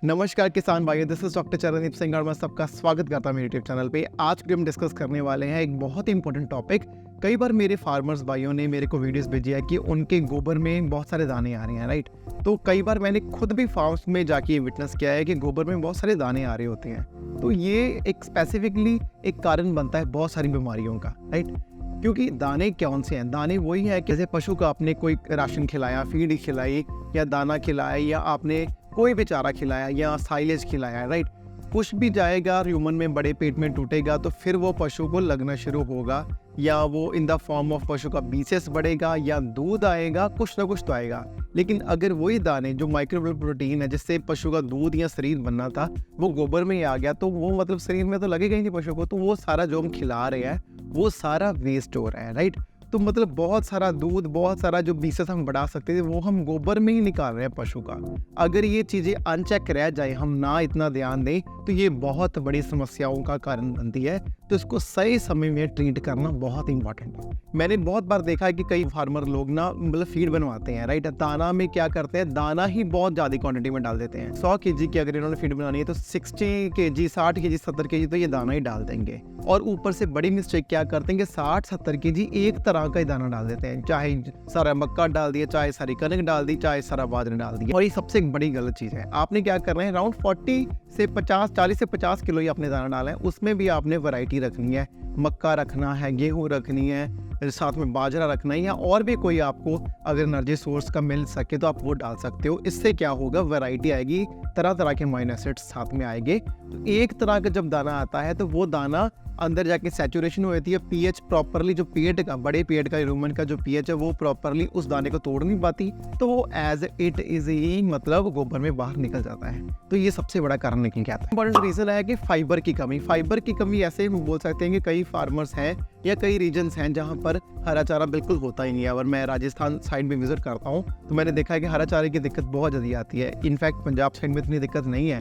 नमस्कार किसान भाइयों, this is doctor Charandeep Singh और मैं सबका स्वागत करता हूं मेरे यूट्यूब चैनल पे। आज भी हम डिस्कस करने वाले हैं एक बहुत ही इंपॉर्टेंट टॉपिक। कई बार मेरे फार्मर्स भाइयों ने मेरे को वीडियोस भेजी है कि उनके गोबर में बहुत सारे दाने आ रहे हैं, राइट। तो कई बार मैंने खुद भी फार्म्स में जाके विटनेस किया है कि गोबर में बहुत सारे दाने आ रहे होते हैं। तो ये एक स्पेसिफिकली एक कारण बनता है बहुत सारी बीमारियों का, राइट। क्योंकि दाने कौन से हैं? दाने वही है कि जैसे पशु को आपने कोई राशन खिलाया, फीड खिलाई या दाना खिलाया या आपने कोई भी चारा खिलाया या साइलेज खिलाया, राइट। कुछ भी जाएगा ह्यूमन में, बड़े पेट में टूटेगा तो फिर वो पशु को लगना शुरू होगा, या वो इन द फॉर्म ऑफ पशु का बीसेस बढ़ेगा या दूध आएगा, कुछ ना कुछ तो आएगा। लेकिन अगर वही दाने जो माइक्रोबियल प्रोटीन है जिससे पशु का दूध या शरीर बनना था वो गोबर में ही आ गया, तो वो मतलब शरीर में तो लगेगा ही नहीं पशु को। तो वो सारा जो हम खिला रहे हैं वो सारा वेस्ट हो रहा है, राइट। तो मतलब बहुत सारा दूध, बहुत सारा जो बीसेस हम बढ़ा सकते थे वो हम गोबर में ही निकाल रहे हैं पशु का। अगर ये चीज़ें अनचेक रह जाए, हम ना इतना ध्यान दें, तो ये बहुत बड़ी समस्याओं का कारण बनती है। तो इसको सही समय में ट्रीट करना बहुत इंपॉर्टेंट है। मैंने बहुत बार देखा है कि कई फार्मर लोग ना मतलब फीड बनवाते हैं, राइट। दाना में क्या करते हैं, दाना ही बहुत ज़्यादा क्वांटिटी में डाल देते हैं। 100 kg की अगर इन्होंने फीड बनानी है तो 60 kg, 60 kg, 70 kg तो ये दाना ही डाल देंगे। और ऊपर से बड़ी मिस्टेक क्या करते हैं कि 60-70 kg एक तरह का ही दाना डाल देते हैं। चाहे सारा मक्का डाल दिया, चाहे सारी कनक डाल दी, चाहे सारा बाजरा डाल दिया। और ये सबसे एक बड़ी गलत चीज़ है। आपने क्या करना है, अराउंड 40 से 50 किलो ही आपने दाना डाला है। उसमें भी आपने वैरायटी रखनी है, मक्का रखना है, गेहूँ रखनी है, साथ में बाजरा रखना है, या और भी कोई आपको अगर एनर्जी सोर्स का मिल सके तो आप वो डाल सकते हो। इससे क्या होगा, वैरायटी आएगी, तरह तरह के अमीनो एसिड्स साथ में आएंगे। तो एक तरह का जब दाना आता है तो वो दाना अंदर जाके सैचुरेशन हो जाती है। पीएच प्रॉपरली, जो पेट का, बड़े पेट का, ह्यूमन का जो पीएच है वो प्रॉपरली उस दाने को तोड़ नहीं पाती, तो वो एज इट इज ही मतलब गोबर में बाहर निकल जाता है। तो ये सबसे बड़ा कारण निकल के आता है। इंपॉर्टेंट रीजन है कि फाइबर की कमी। फाइबर की कमी ऐसे हम बोल सकते हैं कि कई फार्मर्स हैं या कई रीजन्स हैं जहाँ पर हरा चारा बिल्कुल होता ही नहीं है। और मैं राजस्थान साइड में विजिट करता हूँ तो मैंने देखा है कि हरा चारे की दिक्कत बहुत ज़्यादा आती है। इनफैक्ट पंजाब साइड में इतनी दिक्कत नहीं है,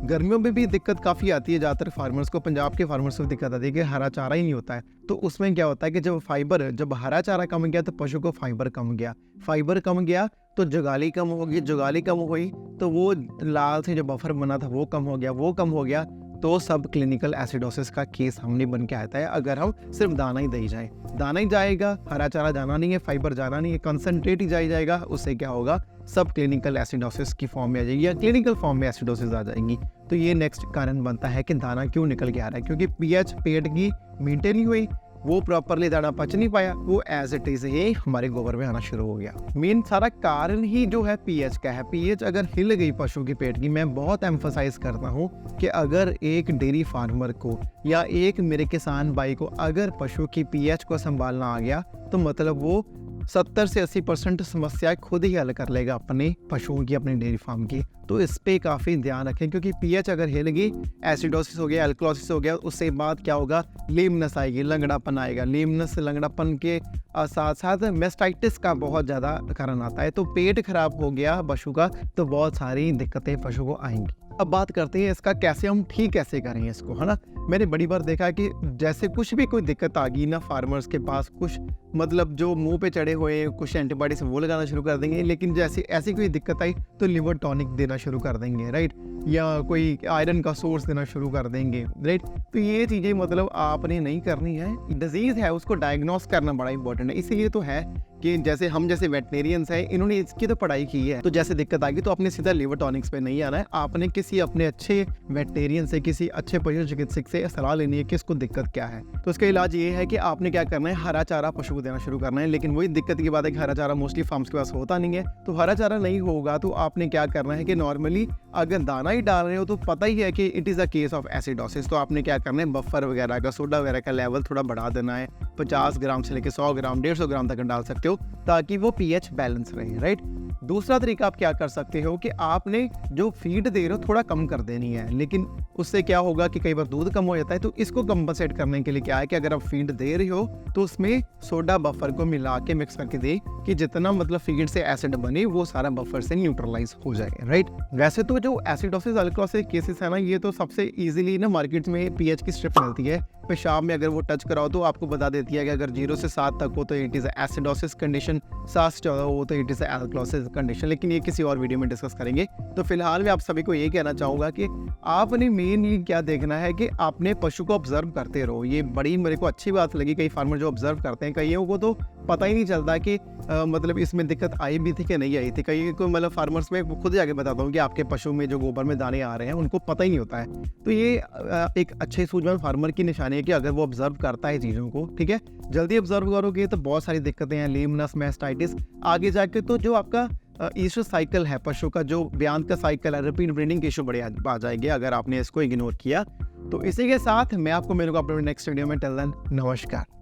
गर्मियों में भी दिक्कत काफ़ी आती है। ज़्यादातर फार्मर्स को, पंजाब के फार्मर्स को दिक्कत आती है कि हरा चारा ही नहीं होता है। तो उसमें क्या होता है कि जब हरा चारा कम गया तो पशु को फाइबर कम गया, फाइबर कम गया तो जुगाली कम होगी, जुगाली कम हुई तो वो लाल से जो बफर बना था वो कम हो गया, वो कम हो गया तो सब क्लिनिकल एसिडोसिस का केस हमने बन के आता है। अगर हम सिर्फ दाना ही दे जाए, दाना ही जाएगा, हरा चारा जाना नहीं है, फाइबर जाना नहीं है, कंसंट्रेट ही जाएगा, उससे क्या होगा, सब क्लिनिकल एसिडोसिस की फॉर्म में आ जाएगी या क्लिनिकल फॉर्म में एसिडोसिस आ जाएंगी। तो ये नेक्स्ट कारण बनता है कि दाना क्यों निकल के आ रहा है, क्योंकि पीएच पेट की मेंटेन नहीं हुई, वो प्रॉपरली दाना पच नहीं पाया, वो एज इट इज ही हमारे गोबर में आना शुरू हो गया। मेन सारा कारण ही जो है पीएच का है। पीएच अगर हिल गई पशु की पेट की, मैं बहुत एम्फसाइज करता हूँ कि अगर एक डेयरी फार्मर को या एक मेरे किसान भाई को अगर पशु की पीएच को संभालना आ गया तो मतलब वो 70 से 80% समस्या खुद ही हल कर लेगा अपने पशुओं की, अपने डेयरी फार्म की। तो इस पे काफ़ी ध्यान रखें, क्योंकि पीएच अगर हिल गई, एसिडोसिस हो गया, एल्कलोसिस हो गया, उससे बाद क्या होगा, लेमनस आएगी, लंगड़ापन आएगा। लेमनस, लंगड़ापन के साथ साथ मेस्टाइटिस का बहुत ज़्यादा कारण आता है। तो पेट खराब हो गया पशु का तो बहुत सारी दिक्कतें पशु को आएंगी। अब बात करते हैं इसका कैसे हम ठीक कैसे करें इसको, है ना। मैंने बड़ी बार देखा है कि जैसे कुछ भी कोई दिक्कत आ गई ना फार्मर्स के पास, कुछ मतलब जो मुंह पे चढ़े हुए कुछ एंटीबायोटिक्स वो लगाना शुरू कर देंगे। लेकिन जैसे ऐसी कोई दिक्कत आई तो लिवर टॉनिक देना शुरू कर देंगे, राइट, या कोई आयरन का सोर्स देना शुरू कर देंगे, राइट। तो ये चीज़ें मतलब आपने नहीं करनी है। डिजीज़ है उसको डायग्नोस करना बड़ा इंपॉर्टेंट है। इसीलिए तो है कि जैसे हम जैसे वेटनेरियंस हैं, इन्होंने इसकी तो पढ़ाई की है। तो जैसे दिक्कत आएगी तो आपने सीधा लिवर टॉनिक्स पे नहीं आना है, आपने किसी अपने अच्छे वेटनेरियन से, किसी अच्छे पशु चिकित्सक से सलाह लेनी है कि इसको दिक्कत क्या है। तो इसका इलाज ये है कि आपने क्या करना है, हरा चारा पशु को देना शुरू करना है। लेकिन वही दिक्कत की बात है कि हरा चारा मोस्टली फार्म्स के पास होता नहीं है। तो हरा चारा नहीं होगा तो आपने क्या करना है कि नॉर्मली अगर दाना ही डाल रहे हो तो पता ही है कि it is a case of acidosis. तो आपने क्या करना है, बफर वगैरह का, सोडा वगैरह का लेवल थोड़ा बढ़ा देना है। 50 ग्राम से लेकर 100 ग्राम, 150 ग्राम तक डाल सकते हो ताकि वो पीएच बैलेंस रहे, राइट। दूसरा तरीका आप क्या कर सकते हो कि आपने जो फीड दे रहे हो थोड़ा कम कर देनी है। लेकिन उससे क्या होगा कि कई बार दूध कम हो जाता है। तो इसको कंपनसेट करने के लिए क्या है कि अगर आप फीड दे रहे हो तो उसमें सोडा बफर को मिला के मिक्स करके दे कि जितना मतलब फीड से एसिड बने वो सारा बफर से न्यूट्रलाइज हो जाए, राइट। वैसे तो जो एसिडोसिस, अल्कलोसिस केसेस है ना, ये तो सबसे इजीली ना मार्केट में पीएच की स्ट्रिप मिलती है। पेशाब में अगर वो टच कराओ तो आपको बता देती है कि अगर 0 से 7 तक हो तो इट इज़ एसिडोसिस कंडीशन, 7 से 14 हो तो इट इज़ एल्कलोसिस कंडीशन, लेकिन ये किसी और वीडियो में डिस्कस करेंगे। तो फिलहाल मैं आप सभी को ये कहना चाहूँगा कि आपने मेनली क्या देखना है कि आपने पशु को ऑब्जर्व करते रहो। ये बड़ी मेरे को अच्छी बात लगी, कई फार्मर जो ऑब्जर्व करते हैं, कईयों को तो पता ही नहीं चलता कि मतलब इसमें दिक्कत आई भी थी कि नहीं आई थी। कई को मतलब फार्मर्स में खुद जाके बताता हूँ कि आपके पशु में जो गोबर में दाने आ रहे हैं उनको पता ही नहीं होता है। तो ये एक अच्छे सूझबूझ फार्मर की निशानी है कि अगर वो ऑब्जर्व करता है चीज़ों को, ठीक है, जल्दी ऑब्जर्व करोगे तो बहुत सारी दिक्कतें हैं, लेमनस, मैस्टाइटिस, आगे जाके तो जो आपका ईस्टर साइकिल है, पशु का जो ब्यान का साइकिल है, रिपीट ब्रीडिंग के इशू बड़े आ जाएंगे अगर आपने इसको इग्नोर किया। तो इसी के साथ मैं आपको मिलूंगा अपने नेक्स्ट वीडियो में। टिल देन, नमस्कार।